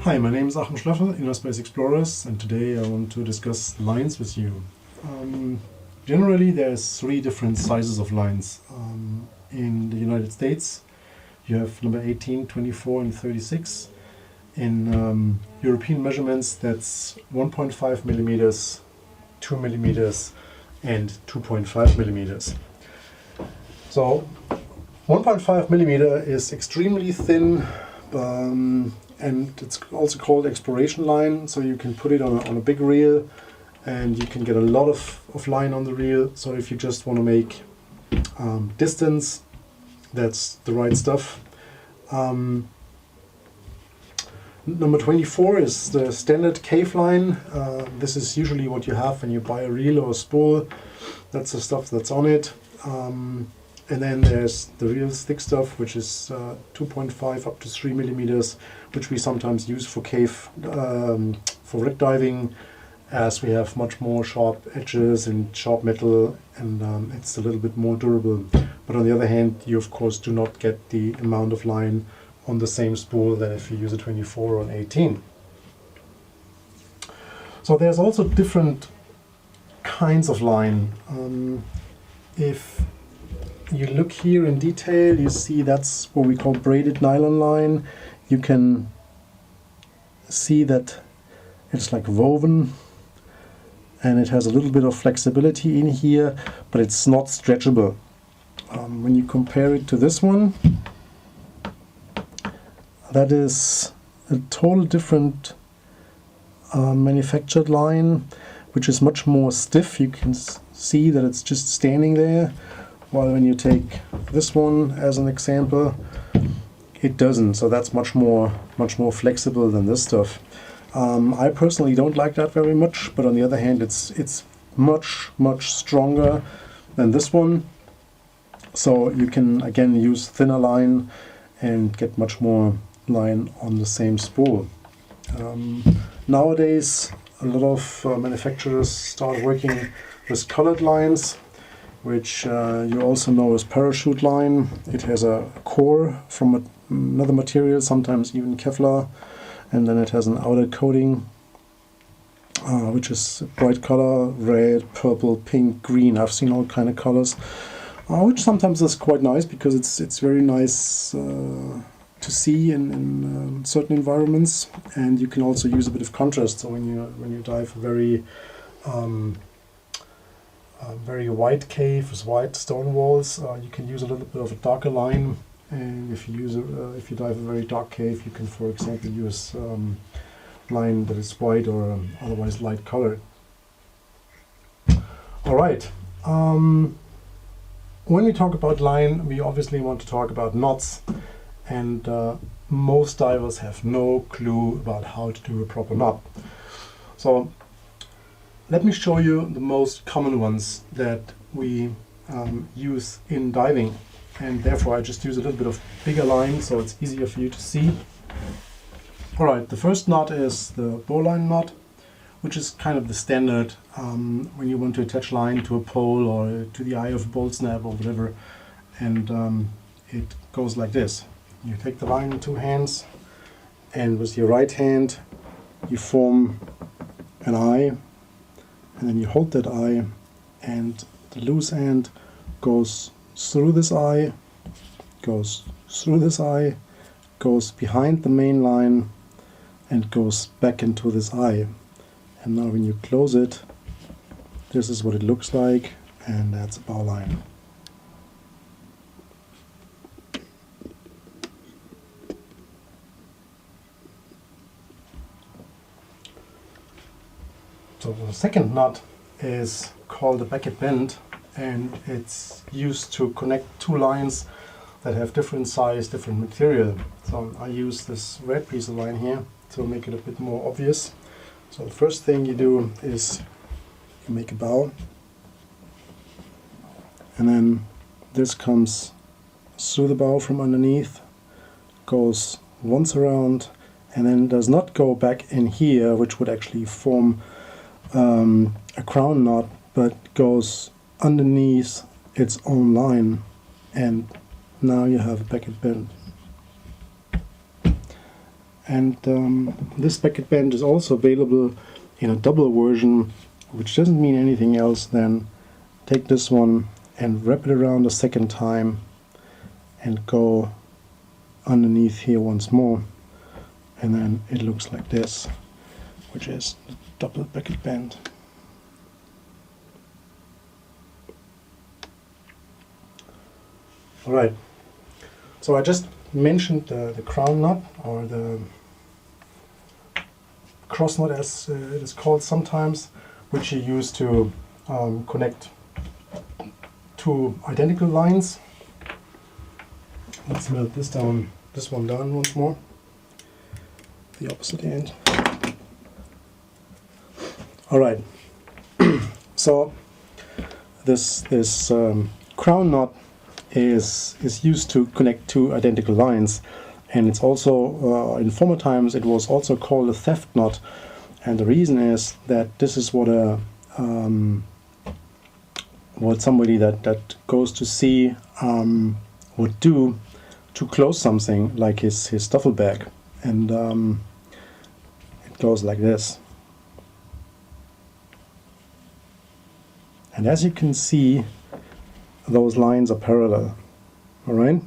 Hi, my name is Achim Schlöffel, InnerSpace Explorers, and today I want to discuss lines with you. Generally, there's three different sizes of lines. In the United States, you have number 18, 24, and 36. In European measurements, that's 1.5 millimeters, 2 millimeters, and 2.5 millimeters. So 1.5 millimeter is extremely thin, and it's also called exploration line, so you can put it on a big reel and you can get a lot of line on the reel. So if you just want to make distance, that's the right stuff. Number 24 is the standard cave line. This is usually what you have when you buy a reel or a spool. That's the stuff that's on it. And then there's the real thick stuff, which is 2.5 up to 3 millimeters, which we sometimes use for cave, for wreck diving, as we have much more sharp edges and sharp metal, and it's a little bit more durable. But on the other hand, you of course do not get the amount of line on the same spool than if you use a 24 or an 18. So there's also different kinds of line. If you look here in detail, you see that's what we call braided nylon line. You can see that it's like woven and it has a little bit of flexibility in here, but it's not stretchable. When you compare it to this one, that is a total different manufactured line, which is much more stiff. You can see that it's just standing there. While when you take this one as an example, it doesn't. So that's much more flexible than this stuff. I personally don't like that very much, but on the other hand, it's much stronger than this one. So you can again use thinner line and get much more line on the same spool. Nowadays, a lot of manufacturers start working with colored lines, which you also know as parachute line. It has a core from another material, sometimes even Kevlar, and then it has an outer coating, which is bright color, red, purple, pink, green. I've seen all kind of colors, which sometimes is quite nice because it's very nice to see in certain environments, and you can also use a bit of contrast. So when you dive very white cave with white stone walls, you can use a little bit of a darker line. And if you dive a very dark cave, you can, for example, use line that is white or otherwise light colored. All right. When we talk about line, we obviously want to talk about knots, and most divers have no clue about how to do a proper knot. So let me show you the most common ones that we use in diving, and therefore I just use a little bit of bigger line so it's easier for you to see. Alright, the first knot is the Bowline knot, which is kind of the standard when you want to attach line to a pole or to the eye of a bolt snap or whatever, and it goes like this. You take the line in two hands, and with your right hand you form an eye, and then you hold that eye, and the loose end goes through this eye, goes through this eye, goes behind the main line, and goes back into this eye. And now when you close it, this is what it looks like, and that's a bowline. So the second knot is called a Beckett bend, and it's used to connect two lines that have different size, different material. So I use this red piece of line here to make it a bit more obvious. So the first thing you do is you make a bow, and then this comes through the bow from underneath, goes once around, and then does not go back in here, which would actually form a crown knot, but goes underneath its own line, and now you have a Beckett bend. and this becket band is also available in a double version, which doesn't mean anything else than take this one and wrap it around a second time and go underneath here once more, and then it looks like this, which is the double becket band. Alright, so I just mentioned the crown knot, or the cross knot as it is called sometimes, which you use to connect two identical lines. Let's melt this one down once more, the opposite end. Alright, so this crown knot is used to connect two identical lines, and it's also in former times it was also called a theft knot, and the reason is that this is what somebody that goes to sea would do to close something like his duffel bag, and it goes like this. And as you can see, those lines are parallel. All right.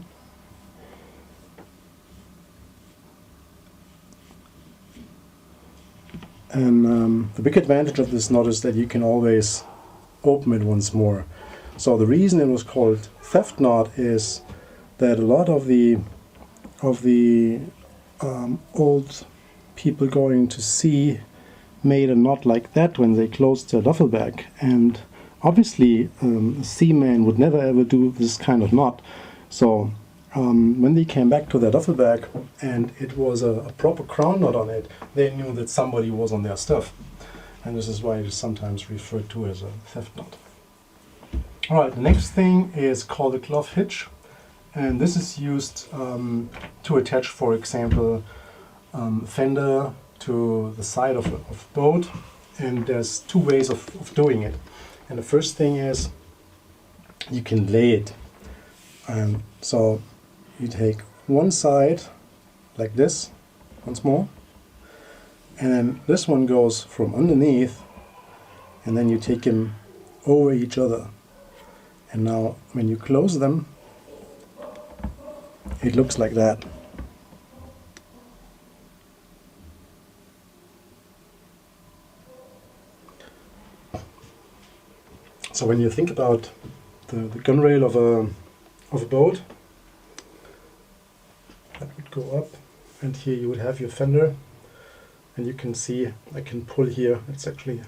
And the big advantage of this knot is that you can always open it once more. So the reason it was called theft knot is that a lot of the old people going to sea made a knot like that when they closed their duffel bag, and obviously a seaman would never ever do this kind of knot. So when they came back to their duffel bag and it was a proper crown knot on it, they knew that somebody was on their stuff, and this is why it is sometimes referred to as a theft knot. Alright, the next thing is called a Clove Hitch, and this is used to attach, for example, fender to the side of a boat, and there's two ways of doing it. And the first thing is you can lay it, and so you take one side like this once more, and then this one goes from underneath, and then you take them over each other, and now when you close them it looks like that. So when you think about the gunwale of a boat, that would go up, and here you would have your fender, and you can see I can pull here. It's actually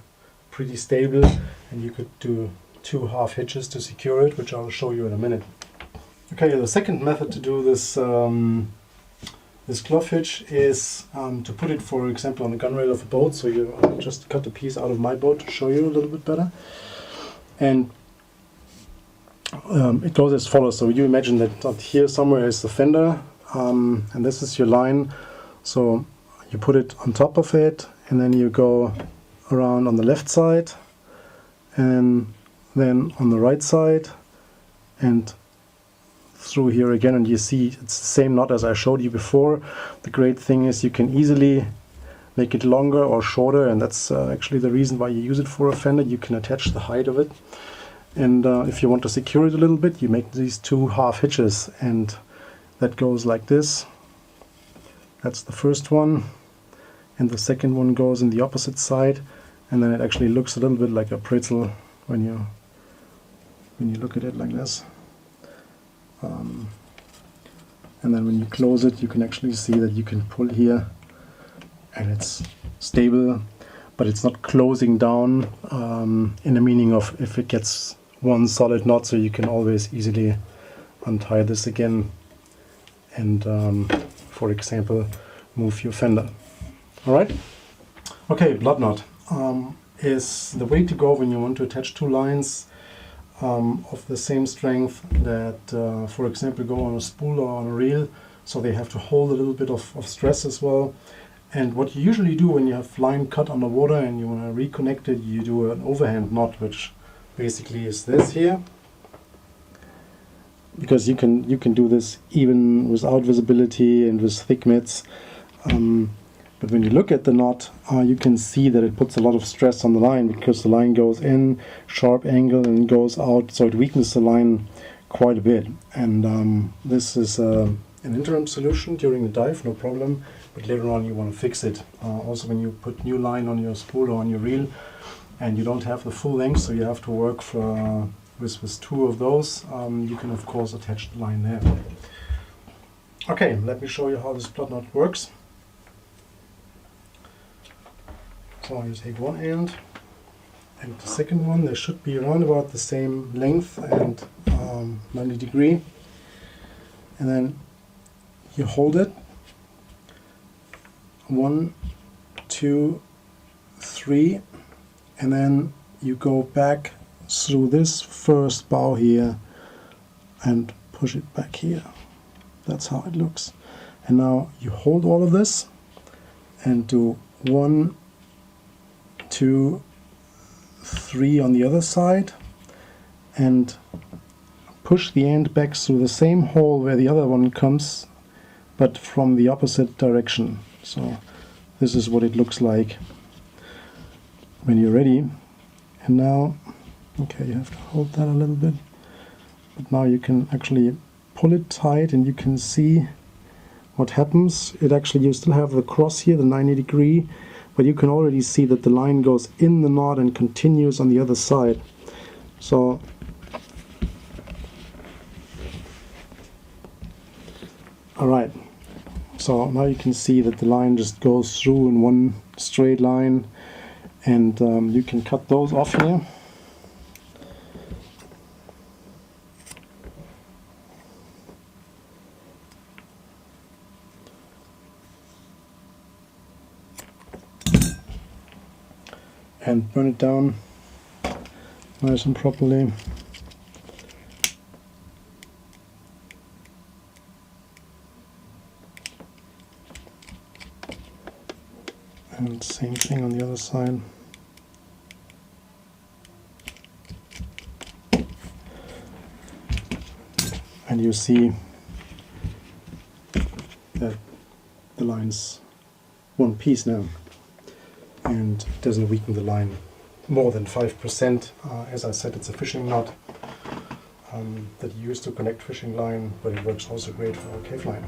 pretty stable, and you could do two half hitches to secure it, which I'll show you in a minute. Okay, the second method to do this this clove hitch is to put it, for example, on the gunwale of a boat. So I'll just cut a piece out of my boat to show you a little bit better. And it goes as follows. So you imagine that here somewhere is the fender, and this is your line. So you put it on top of it, and then you go around on the left side, and then on the right side, and through here again, and you see it's the same knot as I showed you before. The great thing is you can easily make it longer or shorter, and that's actually the reason why you use it for a fender. You can attach the height of it, and if you want to secure it a little bit, you make these two half hitches, and that goes like this. That's the first one, and the second one goes in the opposite side, and then it actually looks a little bit like a pretzel when you look at it like this. And then when you close it, you can actually see that you can pull here, and it's stable, but it's not closing down in the meaning of if it gets one solid knot, so you can always easily untie this again and for example move your fender. Alright? Okay, blood knot is the way to go when you want to attach two lines of the same strength that for example go on a spool or on a reel, so they have to hold a little bit of stress as well. And what you usually do when you have line cut underwater and you want to reconnect it, you do an overhand knot, which basically is this here, because you can do this even without visibility and with thick mitts. But when you look at the knot, you can see that it puts a lot of stress on the line, because the line goes in, sharp angle, and goes out, so it weakens the line quite a bit. And this is an interim solution during the dive, no problem, but later on you want to fix it. Also when you put new line on your spool or on your reel, and you don't have the full length, so you have to work with two of those, you can of course attach the line there. Okay, let me show you how this plot knot works. So you take one end and the second one, they should be around about the same length and 90 degree, and then you hold it 1, 2, 3, and then you go back through this first bow here and push it back here. That's how it looks. And now you hold all of this and do 1, 2, 3 on the other side, and push the end back through the same hole where the other one comes, but from the opposite direction. So this is what it looks like when you're ready. And now, okay, you have to hold that a little bit, but now you can actually pull it tight and you can see what happens. It actually, you still have the cross here, the 90 degree, but you can already see that the line goes in the knot and continues on the other side. So alright, so now you can see that the line just goes through in one straight line, and you can cut those off here. And burn it down nice and properly. And same thing on the other side. And you see that the line's one piece now, and it doesn't weaken the line more than 5%. As I said, it's a fishing knot that you use to connect fishing line, but it works also great for a cave line.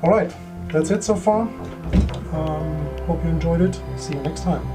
Alright, that's it so far. Hope you enjoyed it. See you next time.